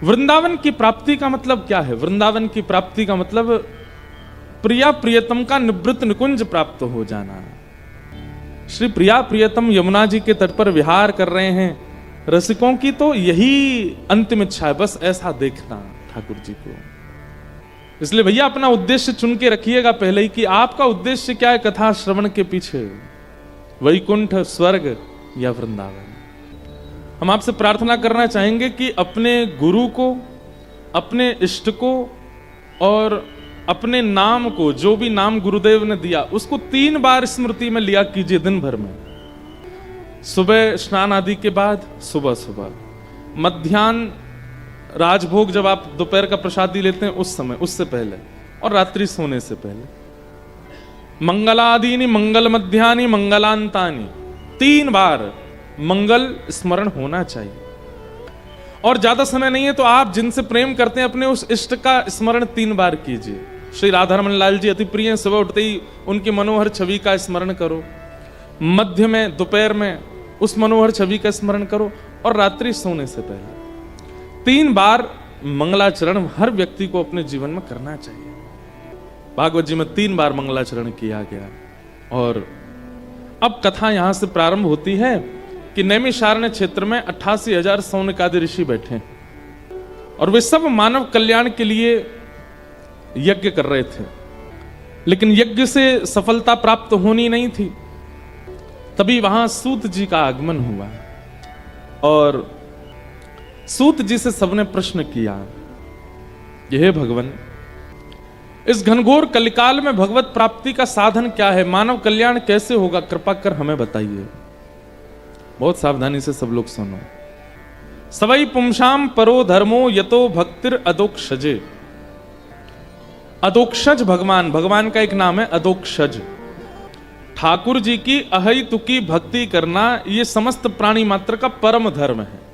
वृंदावन की प्राप्ति का मतलब क्या है? वृंदावन की प्राप्ति का मतलब प्रिया प्रियतम का निवृत्त निकुंज प्राप्त हो जाना। श्री प्रिया प्रियतम यमुना जी के तट पर विहार कर रहे हैं। रसिकों की तो यही अंतिम इच्छा है, बस ऐसा देखना ठाकुर जी को। इसलिए भैया अपना उद्देश्य चुन के रखिएगा पहले ही कि आपका उद्देश्य क्या है कथा श्रवण के पीछे, वैकुंठ, स्वर्ग या वृंदावन। हम आपसे प्रार्थना करना चाहेंगे कि अपने गुरु को, अपने इष्ट को और अपने नाम को, जो भी नाम गुरुदेव ने दिया उसको 3 बार स्मृति में लिया कीजिए दिन भर में। सुबह स्नान आदि के बाद, सुबह सुबह, मध्याह्न राजभोग जब आप दोपहर का प्रसादी लेते हैं उस समय, उससे पहले, और रात्रि सोने से पहले। मंगलादीनि मंगल मध्यानि मंगलांतानि, 3 बार मंगल स्मरण होना चाहिए। और ज्यादा समय नहीं है तो आप जिनसे प्रेम करते हैं अपने उस इष्ट का स्मरण 3 बार कीजिए। श्री राधारमण लाल जी अति प्रिय हैं, सुबह उठते ही उनकी मनोहर छवि का स्मरण करो, मध्य में, दोपहर में उस मनोहर छवि का स्मरण करो, और रात्रि सोने से पहले 3 बार मंगलाचरण हर व्यक्ति को अपने जीवन में करना चाहिए। भागवत जी में 3 बार मंगलाचरण किया गया। और अब कथा यहां से प्रारंभ होती है कि नैमिषारण्य क्षेत्र में 88,000 सौनकादि ऋषि बैठे और वे सब मानव कल्याण के लिए यज्ञ कर रहे थे, लेकिन यज्ञ से सफलता प्राप्त होनी नहीं थी। तभी वहां सूत जी का आगमन हुआ और सूत जी से सबने प्रश्न किया, हे भगवान, इस घनघोर कलिकाल में भगवत प्राप्ति का साधन क्या है? मानव कल्याण कैसे होगा? कृपा कर हमें बताइए। बहुत सावधानी से सब लोग सुनो। सवई पुंसाम परो धर्मो यतो भक्तिर अदोक्षजे। अदोक्षज भगवान, भगवान का एक नाम है अदोक्षज। ठाकुर जी की अहैतुकी भक्ति करना ये समस्त प्राणी मात्र का परम धर्म है।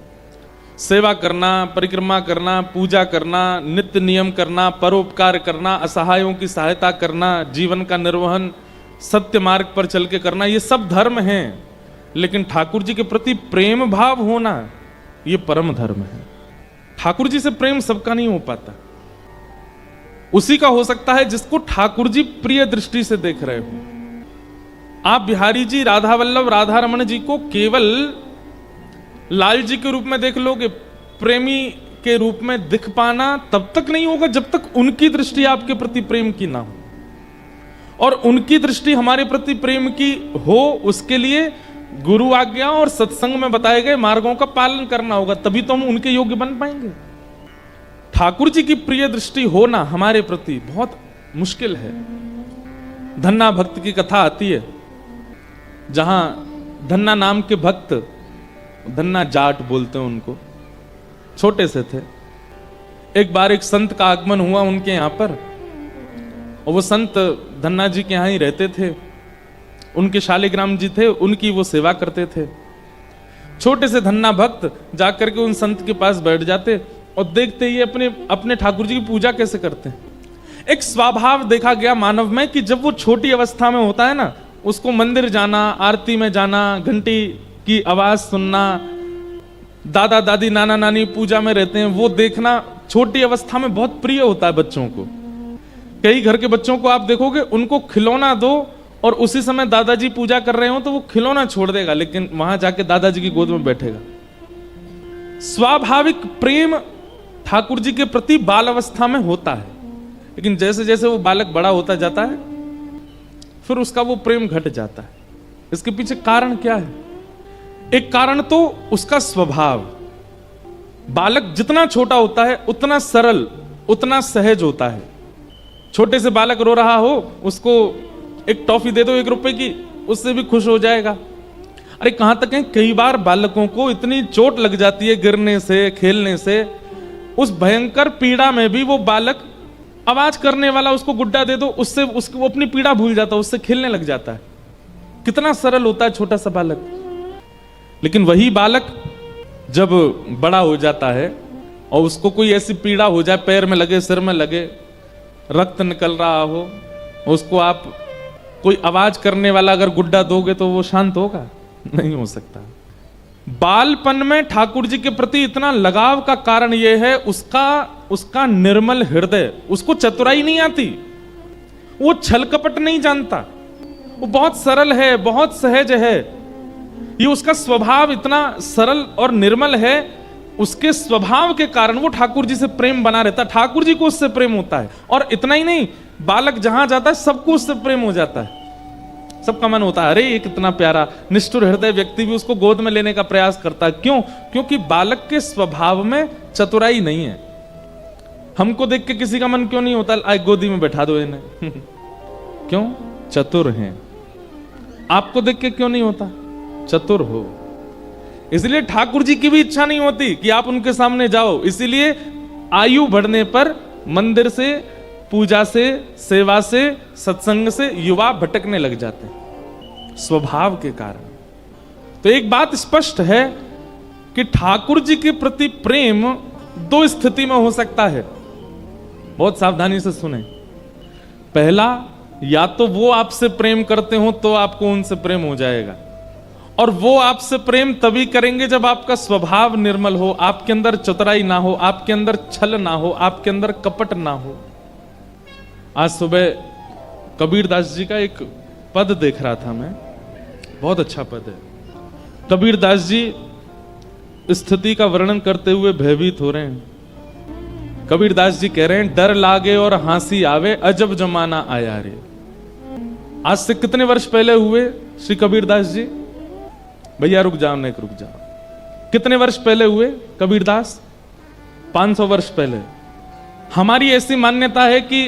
सेवा करना, परिक्रमा करना, पूजा करना, नित्य नियम करना, परोपकार करना, असहायों की सहायता करना, जीवन का निर्वहन सत्य मार्ग पर चल के करना, ये सब धर्म हैं। लेकिन ठाकुर जी के प्रति प्रेम भाव होना ये परम धर्म है। ठाकुर जी से प्रेम सबका नहीं हो पाता, उसी का हो सकता है जिसको ठाकुर जी प्रिय दृष्टि से देख रहे हो। आप बिहारी जी, राधा वल्लभ, राधा रमन जी को केवल लाल जी के रूप में देख लोगे, प्रेमी के रूप में दिख पाना तब तक नहीं होगा जब तक उनकी दृष्टि आपके प्रति प्रेम की ना हो। और उनकी दृष्टि हमारे प्रति प्रेम की हो, उसके लिए गुरु आज्ञा और सत्संग में बताए गए मार्गों का पालन करना होगा, तभी तो हम उनके योग्य बन पाएंगे। ठाकुर जी की प्रिय दृष्टि होना हमारे प्रति बहुत मुश्किल है। धन्ना भक्त की कथा आती है, जहां धन्ना नाम के भक्त, धन्ना जाट बोलते हैं उनको, छोटे से थे। एक बार एक संत का आगमन हुआ उनके यहां पर, और वो संत धन्ना जी के यहां ही रहते थे। उनके शालिग्राम जी थे, उनकी वो सेवा करते थे। छोटे से धन्ना भक्त जाकर के उन संत के पास बैठ जाते और देखते ही अपने ठाकुर जी की पूजा कैसे करते हैं। एक स्वभाव देखा गया मानव में कि जब वो छोटी अवस्था में होता है ना, उसको मंदिर जाना, आरती में जाना, घंटी की आवाज सुनना, दादा दादी नाना नानी पूजा में रहते हैं, वो देखना छोटी अवस्था में बहुत प्रिय होता है बच्चों को। कई घर के बच्चों को आप देखोगे, उनको खिलौना दो और उसी समय दादाजी पूजा कर रहे हो तो वो खिलौना छोड़ देगा, लेकिन वहां जाके दादाजी की गोद में बैठेगा। स्वाभाविक प्रेम ठाकुर जी के प्रति बाल अवस्था में होता है, लेकिन जैसे जैसे वो बालक बड़ा होता जाता है फिर उसका वो प्रेम घट जाता है। इसके पीछे कारण क्या है? एक कारण तो उसका स्वभाव। बालक जितना छोटा होता है उतना सरल, उतना सहज होता है। छोटे से बालक रो रहा हो, उसको एक टॉफी दे दो 1 रुपए की, उससे भी खुश हो जाएगा। अरे कहां तक है, कई बार बालकों को इतनी चोट लग जाती है गिरने से, खेलने से, उस भयंकर पीड़ा में भी वो बालक आवाज करने वाला उसको गुड्डा दे दो, उससे उसको अपनी पीड़ा भूल जाता है, उससे खेलने लग जाता है। कितना सरल होता है छोटा सा बालक। लेकिन वही बालक जब बड़ा हो जाता है और उसको कोई ऐसी पीड़ा हो जाए, पैर में लगे, सिर में लगे, रक्त निकल रहा हो, उसको आप कोई आवाज करने वाला अगर गुड्डा दोगे तो वो शांत होगा? नहीं हो सकता। बालपन में ठाकुर जी के प्रति इतना लगाव का कारण यह है उसका निर्मल हृदय, उसको चतुराई नहीं आती, वो छल कपट नहीं जानता, वो बहुत सरल है, बहुत सहज है। ये उसका स्वभाव इतना सरल और निर्मल है, उसके स्वभाव के कारण वो ठाकुर जी से प्रेम बना रहता है, ठाकुर जी को उससे प्रेम होता है। और इतना ही नहीं, बालक जहां जाता है सबको उससे प्रेम हो जाता है, सबका मन होता है अरे ये कितना प्यारा, निष्ठुर हृदय व्यक्ति भी उसको गोद में लेने का प्रयास करता है। क्यों? क्योंकि बालक के स्वभाव में चतुराई नहीं है। हमको देख के किसी का मन क्यों नहीं होता आए गोदी में बैठा दो इन्हें क्यों? चतुर हैं। आपको देख के क्यों नहीं होता? चतुर हो। इसलिए ठाकुर जी की भी इच्छा नहीं होती कि आप उनके सामने जाओ, इसीलिए आयु बढ़ने पर मंदिर से, पूजा से, सेवा से, सत्संग से युवा भटकने लग जाते हैं स्वभाव के कारण। तो एक बात स्पष्ट है कि ठाकुर जी के प्रति प्रेम दो स्थिति में हो सकता है, बहुत सावधानी से सुने। पहला, या तो वो आपसे प्रेम करते हो तो आपको उनसे प्रेम हो जाएगा, और वो आपसे प्रेम तभी करेंगे जब आपका स्वभाव निर्मल हो, आपके अंदर चतुराई ना हो, आपके अंदर छल ना हो, आपके अंदर कपट ना हो। आज सुबह कबीरदास जी का एक पद देख रहा था मैं, बहुत अच्छा पद है। कबीरदास जी स्थिति का वर्णन करते हुए भयभीत हो रहे हैं। कबीरदास जी कह रहे हैं, डर लागे और हंसी आवे, अजब जमाना आया रे। आज से कितने वर्ष पहले हुए श्री कबीरदास जी? भैया रुक जाओ, नहीं रुक जाओ। कितने वर्ष पहले हुए कबीरदास? 500 वर्ष पहले। हमारी ऐसी मान्यता है कि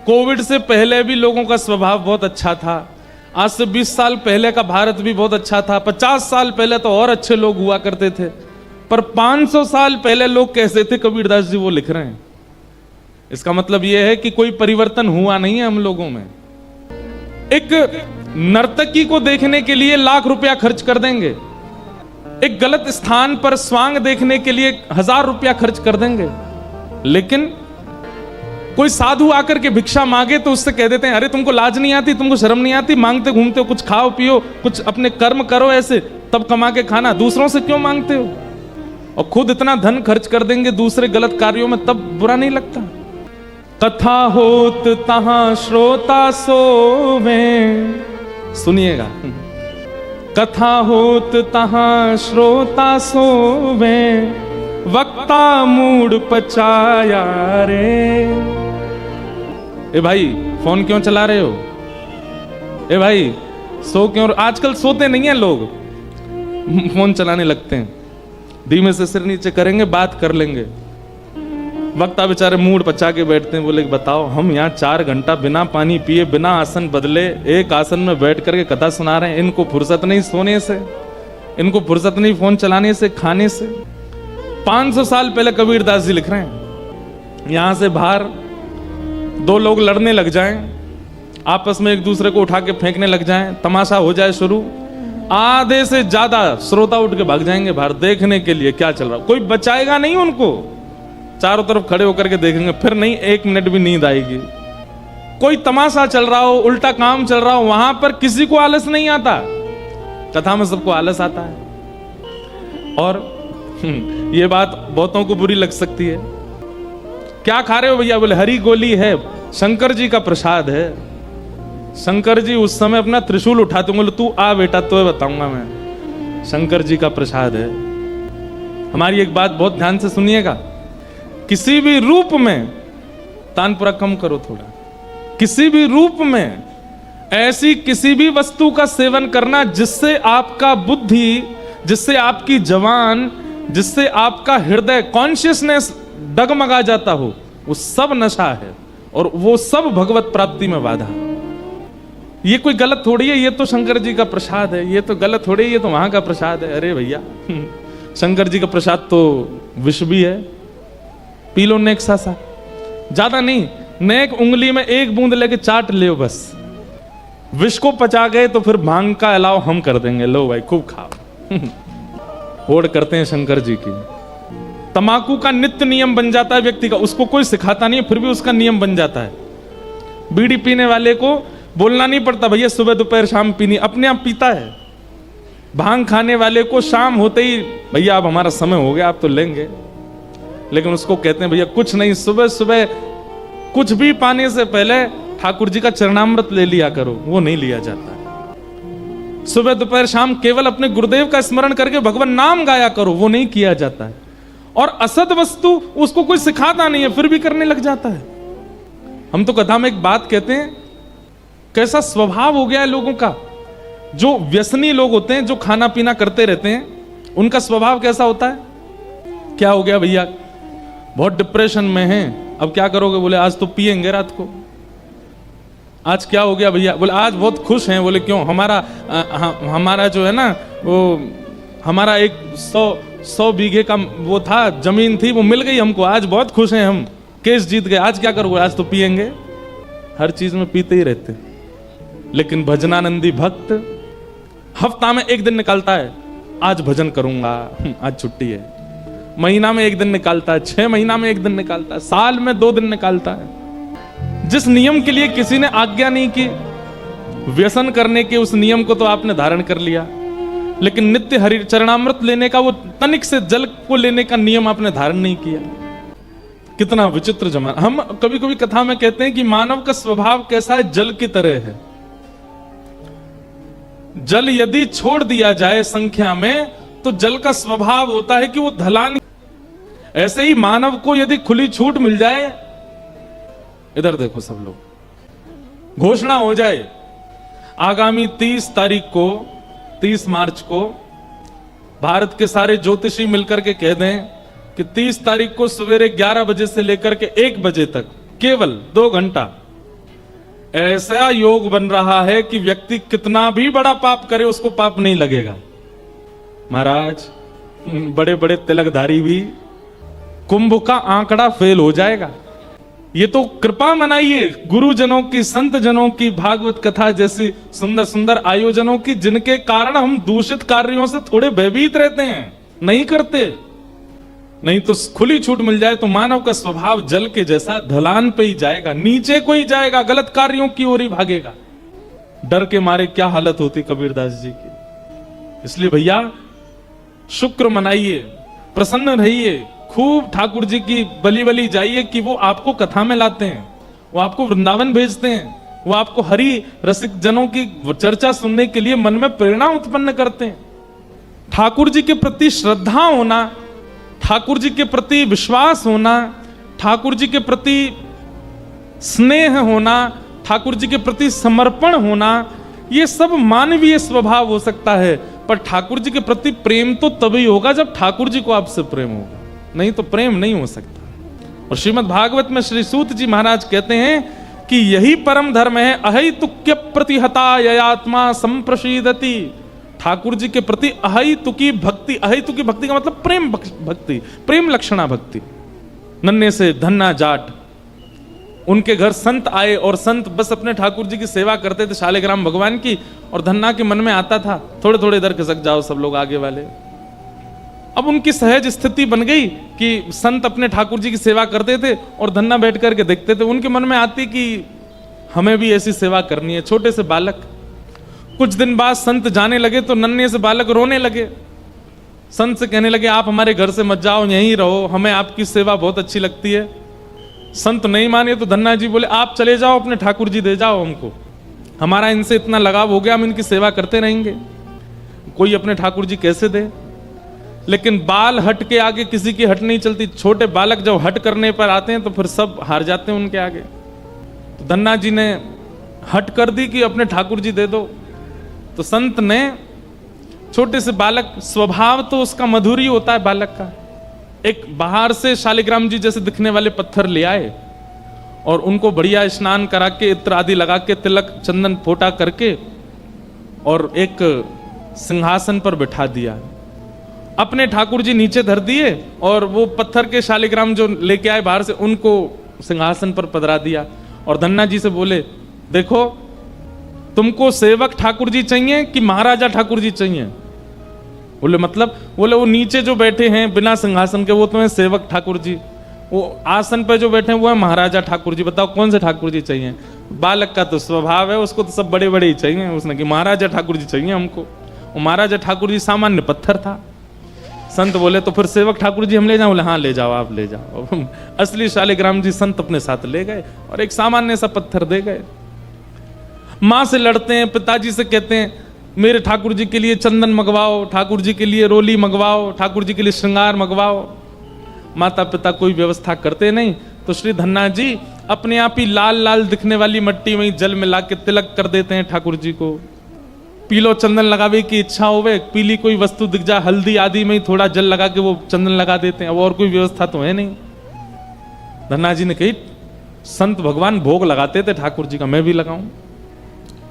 कोविड से पहले भी लोगों का स्वभाव बहुत अच्छा था, आज से 20 साल पहले का भारत भी बहुत अच्छा था, 50 साल पहले तो और अच्छे लोग हुआ करते थे, पर 500 साल पहले लोग कैसे थे कबीरदास जी वो लिख रहे हैं। इसका मतलब यह है कि कोई परिवर्तन हुआ नहीं है हम लोगों में। एक नर्तकी को देखने के लिए लाख रुपया खर्च कर देंगे, एक गलत स्थान पर स्वांग देखने के लिए 1000 रुपया खर्च कर देंगे, लेकिन कोई साधु आकर के भिक्षा मांगे तो उससे कह देते हैं अरे तुमको लाज नहीं आती, तुमको शर्म नहीं आती, मांगते घूमते हो, कुछ खाओ पियो, कुछ अपने कर्म करो ऐसे, तब कमा के खाना, दूसरों से क्यों मांगते हो? और खुद इतना धन खर्च कर देंगे दूसरे गलत कार्यों में, तब बुरा नहीं लगता। कथा होत तहां श्रोता सोवे, सुनिएगा, कथा होत तहां श्रोता सोवे, वक्ता मूड पचाया रे। ए भाई फोन क्यों चला रहे हो? ए भाई सो क्यों? आजकल सोते नहीं है लोग, फोन चलाने लगते हैं। धीमे से सिर नीचे करेंगे, बात कर लेंगे। वक्ता बेचारे मूड पचा के बैठते हैं, बोले बताओ हम यहाँ 4 घंटा बिना पानी पिए, बिना आसन बदले, एक आसन में बैठ करके कथा सुना रहे हैं। इनको फुर्सत नहीं सोने से, इनको फुर्सत नहीं फोन चलाने से, खाने से। 500 साल पहले कबीरदास जी लिख रहे हैं, यहां से बाहर 2 लोग लड़ने लग जाएं, आपस में एक दूसरे को उठा के फेंकने लग जाएं, तमाशा हो जाए शुरू, आधे से ज्यादा श्रोता उठ के भाग जाएंगे बाहर देखने के लिए क्या चल रहा। कोई बचाएगा नहीं उनको, चारों तरफ खड़े होकर के देखेंगे, फिर नहीं 1 मिनट भी नींद आएगी। कोई तमाशा चल रहा हो, उल्टा काम चल रहा हो, वहां पर किसी को आलस नहीं आता, कथा में सबको आलस आता है। और ये बात बहुतों को बुरी लग सकती है, क्या खा रहे हो भैया? बोले हरी गोली है, शंकर जी का प्रसाद है। शंकर जी उस समय अपना त्रिशूल उठाते, बोले तू आ बेटा, तो बताऊंगा मैं, शंकर जी का प्रसाद है। हमारी एक बात बहुत ध्यान से सुनिएगा, किसी भी रूप में, तानपुरा कम करो थोड़ा, किसी भी रूप में ऐसी किसी भी वस्तु का सेवन करना जिससे आपका बुद्धि, जिससे आपकी जवान, जिससे आपका हृदय, कॉन्शियसनेस डगमगा जाता हो, वो सब नशा है और वो सब भगवत प्राप्ति में बाधा। ये कोई गलत थोड़ी है, ये तो शंकर जी का प्रसाद है, ये तो गलत थोड़ी है, ये तो वहां का प्रसाद है। अरे भैया शंकर जी का प्रसाद तो विष भी है, पी लो नेक सा, ज्यादा नहीं, नेक उंगली में 1 बूंद लेके चाट ले बस। विष को पचा गए तो फिर भांग का अलाव हम कर देंगे, लो भाई खूब खाओ। होड़ करते हैं शंकर जी की। तंबाकू का नित्य नियम बन जाता है व्यक्ति का, उसको कोई सिखाता नहीं, फिर भी उसका नियम बन जाता है। बीड़ी पीने वाले को बोलना नहीं पड़ता भैया सुबह दोपहर शाम पीनी, अपने आप पीता है। भांग खाने वाले को शाम होते ही भैया अब हमारा समय हो गया, आप तो लेंगे, लेकिन उसको कहते हैं भैया कुछ नहीं, सुबह सुबह कुछ भी पाने से पहले ठाकुर जी का चरणामृत ले लिया करो। वो नहीं लिया जाता। सुबह दोपहर शाम केवल अपने गुरुदेव का स्मरण करके भगवान नाम गाया करो, वो नहीं किया जाता है। और असद वस्तु उसको कोई सिखाता नहीं है, फिर भी करने लग जाता है। हम तो कथा में एक बात कहते हैं, कैसा स्वभाव हो गया है लोगों का। जो व्यसनी लोग होते हैं, जो खाना पीना करते रहते हैं, उनका स्वभाव कैसा होता है? क्या हो गया भैया, बहुत डिप्रेशन में हैं, अब क्या करोगे? बोले आज तो पिएंगे रात को। आज क्या हो गया भैया? बोले आज बहुत खुश हैं। बोले क्यों? हमारा जो है ना, वो हमारा 100 बीघे का वो था, जमीन थी, वो मिल गई हमको, आज बहुत खुश हैं हम, केस जीत गए। आज क्या करोगे? आज तो पिएंगे। हर चीज में पीते ही रहते। लेकिन भजनानंदी भक्त हफ्ता में एक दिन निकालता है, आज भजन करूंगा, आज छुट्टी है। महीना में एक दिन निकालता है, 6 महीना में एक दिन निकालता है, साल में 2 दिन निकालता है। जिस नियम के लिए किसी ने आज्ञा नहीं की, व्यसन करने के, उस नियम को तो आपने धारण कर लिया, लेकिन नित्य हरि चरणामृत लेने का, वो तनिक से जल को लेने का नियम आपने धारण नहीं किया। कितना विचित्र जमाना। हम कभी कभी कथा में कहते हैं कि मानव का स्वभाव कैसा है, जल की तरह है। जल यदि छोड़ दिया जाए संख्या में, तो जल का स्वभाव होता है कि वो ढलान। ऐसे ही मानव को यदि खुली छूट मिल जाए, इधर देखो सब लोग, घोषणा हो जाए आगामी 30 मार्च को भारत के सारे ज्योतिषी मिलकर के कह दें कि 30 तारीख को सवेरे 11 बजे से लेकर के 1 बजे तक केवल 2 घंटा ऐसा योग बन रहा है कि व्यक्ति कितना भी बड़ा पाप करे उसको पाप नहीं लगेगा। महाराज, बड़े बड़े तिलकधारी भी, कुंभ का आंकड़ा फेल हो जाएगा। ये तो कृपा मनाइए गुरुजनों की, संत जनों की, भागवत कथा जैसी सुंदर सुंदर आयोजनों की, जिनके कारण हम दूषित कार्यों से थोड़े भयभीत रहते हैं, नहीं करते। नहीं तो खुली छूट मिल जाए तो मानव का स्वभाव जल के जैसा ढलान पे ही जाएगा, नीचे को ही जाएगा, गलत कार्यों की ओर ही भागेगा। डर के मारे क्या हालत होती कबीरदास जी की। इसलिए भैया शुक्र मनाइए, प्रसन्न रहिए, खूब ठाकुर जी की बलि बलि जाइए कि वो आपको कथा में लाते हैं, वो आपको वृंदावन भेजते हैं, वो आपको हरि रसिक जनों की चर्चा सुनने के लिए मन में प्रेरणा उत्पन्न करते हैं। ठाकुर जी के प्रति श्रद्धा होना, ठाकुर जी के प्रति विश्वास होना, ठाकुर जी के प्रति स्नेह होना, ठाकुर जी के प्रति समर्पण होना, ये सब मानवीय स्वभाव हो सकता है। पर ठाकुर जी के प्रति प्रेम तो तभी होगा जब ठाकुर जी को आपसे प्रेम होगा, नहीं तो प्रेम नहीं हो सकता। और श्रीमद् भागवत में श्री सूत जी महाराज कहते हैं कि यही परम धर्म है, अहैतुक्य प्रतिहता ययात्मा संप्रशीदति। ठाकुर जी के प्रति अहैतुकी भक्ति, अहैतुकी भक्ति का मतलब प्रेम भक्ति, प्रेम लक्षणा भक्ति। नन्हे से धन्ना जाट, उनके घर संत आए और संत बस अपने ठाकुर जी की सेवा करते थे, शालिग्राम भगवान की, और धन्ना के मन में आता था थोड़े थोड़े इधर खिसक जाओ सब लोग आगे वाले। अब उनकी सहज स्थिति बन गई कि संत अपने ठाकुर जी की सेवा करते थे और धन्ना बैठ करके देखते थे। उनके मन में आती कि हमें भी ऐसी सेवा करनी है, छोटे से बालक। कुछ दिन बाद संत जाने लगे तो नन्हे से बालक रोने लगे, संत से कहने लगे आप हमारे घर से मत जाओ, यहीं रहो, हमें आपकी सेवा बहुत अच्छी लगती है। संत नहीं माने तो धन्ना जी बोले आप चले जाओ, अपने ठाकुर जी दे जाओ हमको, हमारा इनसे इतना लगाव हो गया, हम इनकी सेवा करते रहेंगे। कोई अपने ठाकुर जी कैसे दे? लेकिन बाल हट के आगे किसी की हट नहीं चलती। छोटे बालक जब हट करने पर आते हैं तो फिर सब हार जाते हैं उनके आगे। तो धन्ना जी ने हट कर दी कि अपने ठाकुर जी दे दो। तो संत ने छोटे से बालक, स्वभाव तो उसका मधुर ही होता है बालक का, एक बाहर से शालिग्राम जी जैसे दिखने वाले पत्थर ले आए और उनको बढ़िया स्नान करा के, इत्र आदि लगा के, तिलक चंदन फोटा करके और एक सिंहासन पर बिठा दिया। अपने ठाकुर जी नीचे धर दिए और वो पत्थर के शालिग्राम जो लेके आए बाहर से, उनको सिंहासन पर पधरा दिया। और धन्ना जी से बोले देखो तुमको सेवक ठाकुर जी चाहिए कि महाराजा ठाकुर जी चाहिए? बोले मतलब? बोले वो नीचे जो बैठे हैं बिना सिंहासन के वो तुम्हें सेवक ठाकुर जी, वो आसन पर जो बैठे हैं वो है महाराजा ठाकुर जी, बताओ कौन से ठाकुर जी चाहिए? बालक का तो स्वभाव है, उसको तो सब बड़े बड़े ही चाहिए। उसने कि महाराजा ठाकुर जी चाहिए हमको। वो महाराजा ठाकुर जी सामान्य पत्थर था। संत बोले तो फिर सेवक ठाकुर जी हम ले जाओ? बोले हाँ ले जाओ, आप ले जाओ। असली शालिग्राम जी संत अपने साथ ले गए और एक सामान्य सा पत्थर दे गए। माँ से लड़ते हैं, पिताजी से कहते हैं मेरे ठाकुर जी के लिए चंदन मंगवाओ, ठाकुर जी के लिए रोली मंगवाओ, ठाकुर जी के लिए श्रृंगार मंगवाओ। माता पिता कोई व्यवस्था करते नहीं, तो श्री धन्ना जी अपने आप ही लाल लाल दिखने वाली मट्टी में जल मिला के तिलक कर देते हैं ठाकुर जी को। पीलो चंदन लगावे की इच्छा होवे, पीली कोई वस्तु दिख जाए, हल्दी आदि में ही थोड़ा जल लगा के वो चंदन लगा देते हैं। अब और कोई व्यवस्था तो है नहीं। धन्ना जी ने कही संत भगवान भोग लगाते थे ठाकुर जी का, मैं भी लगाऊं।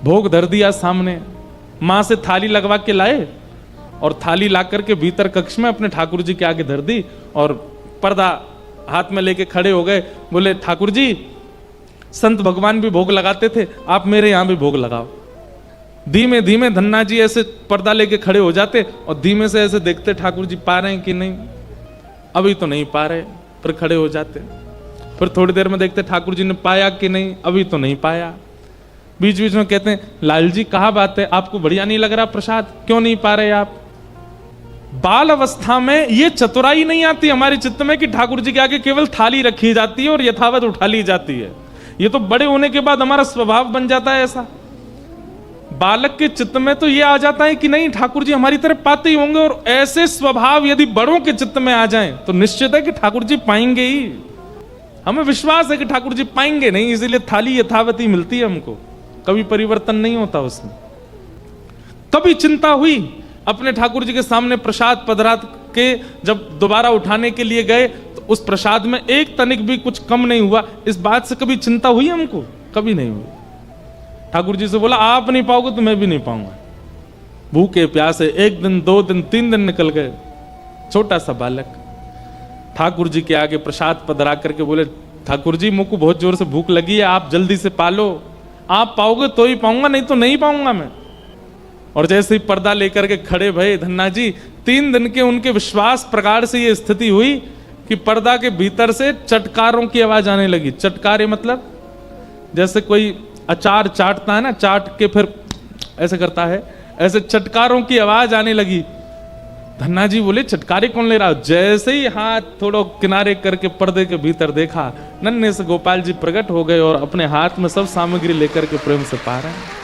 भोग धर दिया सामने, माँ से थाली लगवा के लाए और थाली ला करके भीतर कक्ष में अपने ठाकुर जी के आगे धर दी और पर्दा हाथ में लेके खड़े हो गए। बोले ठाकुर जी संत भगवान भी भोग लगाते थे, आप मेरे यहां भी भोग लगाओ। धीमे धीमे धन्ना जी ऐसे पर्दा लेके खड़े हो जाते और धीमे से ऐसे देखते ठाकुर जी पा रहे हैं कि नहीं, अभी तो नहीं पा रहे, फिर खड़े हो जाते। फिर थोड़ी देर में देखते ठाकुर जी ने पाया कि नहीं, अभी तो नहीं पाया। बीच बीच में कहते हैं लाल जी कहा बात है, आपको बढ़िया नहीं लग रहा प्रसाद, क्यों नहीं पा रहे आप? बाल अवस्था में ये चतुराई नहीं आती हमारे चित्त में कि ठाकुर जी के आगे केवल थाली रखी जाती है और यथावत उठा ली जाती है। ये तो बड़े होने के बाद हमारा स्वभाव बन जाता है ऐसा। बालक के चित्त में तो ये आ जाता है कि नहीं ठाकुर जी हमारी तरफ पाते ही होंगे, और ऐसे स्वभाव यदि बड़ों के चित्त में आ जाएं तो निश्चित है कि ठाकुर जी पाएंगे ही। हमें विश्वास है कि ठाकुर जी पाएंगे नहीं, इसीलिए थाली यथावत ही मिलती है हमको, कभी परिवर्तन नहीं होता उसमें। कभी चिंता हुई अपने ठाकुर जी के सामने प्रसाद पधरात के जब दोबारा उठाने के लिए गए तो उस प्रसाद में एक तनिक भी कुछ कम नहीं हुआ, इस बात से कभी चिंता हुई हमको? कभी नहीं हुई। ठाकुर जी से बोला आप नहीं पाओगे तो मैं भी नहीं पाऊंगा। भूखे प्यासे 1 दिन 2 दिन 3 दिन निकल गए। छोटा सा बालक ठाकुर जी के आगे प्रसाद पधरा करके बोले ठाकुर जी मुझको बहुत जोर से भूख लगी है, आप जल्दी से पालो, आप पाओगे तो ही पाऊंगा, नहीं तो नहीं पाऊंगा मैं। और जैसे ही पर्दा लेकर के खड़े भये धन्ना जी, 3 दिन के उनके विश्वास प्रकार से ये स्थिति हुई कि पर्दा के भीतर से चटकारों की आवाज आने लगी। चटकारे मतलब जैसे कोई अचार चाटता है ना, चाट के फिर ऐसे करता है, ऐसे चटकारों की आवाज आने लगी। धन्ना जी बोले चटकारे कौन ले रहा? जैसे ही हाथ थोड़ा किनारे करके पर्दे के भीतर देखा, नन्हे से गोपाल जी प्रकट हो गए और अपने हाथ में सब सामग्री लेकर के प्रेम से पा रहे हैं।